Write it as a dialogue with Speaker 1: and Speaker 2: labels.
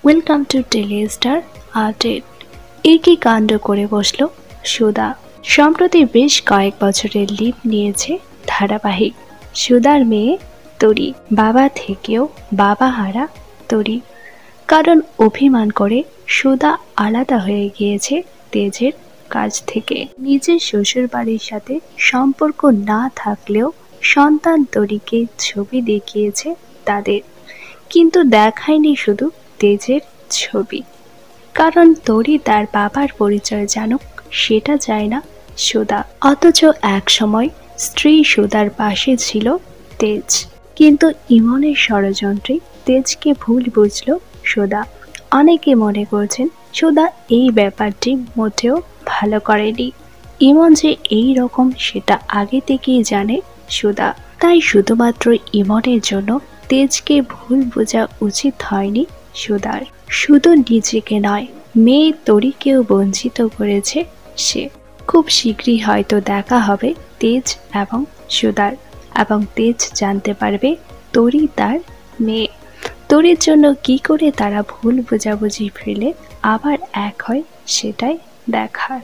Speaker 1: Welcome to daily star update. একই কাণ্ড করে বসল সুধা। সম্প্রতি বেশ কয়েক বছরের লিভ নিয়েছে ধারাবাহিক। সুধার মেয়ে তরি, বাবা থেকেও বাবা হারা তরি। কারণ অভিমান করে সুধা আলাদা হয়ে গিয়েছে তেজের কাছ থেকে। নিজের শ্বশুর বাড়ির সাথে সম্পর্ক না থাকলেও সন্তান তরিকে ছবি দেখিয়েছে তাদের, কিন্তু দেখায়নি শুধু তেজের ছবি। কারণ তরি তার বাবার পরিচয় জানুক সেটা চায় না সুধা। অথচ এক সময় স্ত্রী সুধার পাশে ছিল তেজ, কিন্তু ইমনের ষড়যন্ত্রে তেজকে ভুল বুঝল সুধা। অনেকে মনে করছেন সুধা এই ব্যাপারটি মোটেও ভালো করেনি। ইমন যে এই রকম সেটা আগে থেকেই জানে সুধা, তাই শুধুমাত্র ইমনের জন্য তেজকে ভুল বোঝা উচিত হয়নি সুধার। শুধু নিজেকে নয়, মেয়ে তরিকেও বঞ্চিত করেছে সে। খুব শীঘ্রই হয়তো দেখা হবে তেজ এবং সুধার, এবং তেজ জানতে পারবে তরি তার মেয়ে। তরির জন্য কি করে তারা ভুল বোঝাবুঝি ফেলে আবার এক হয় সেটাই দেখার।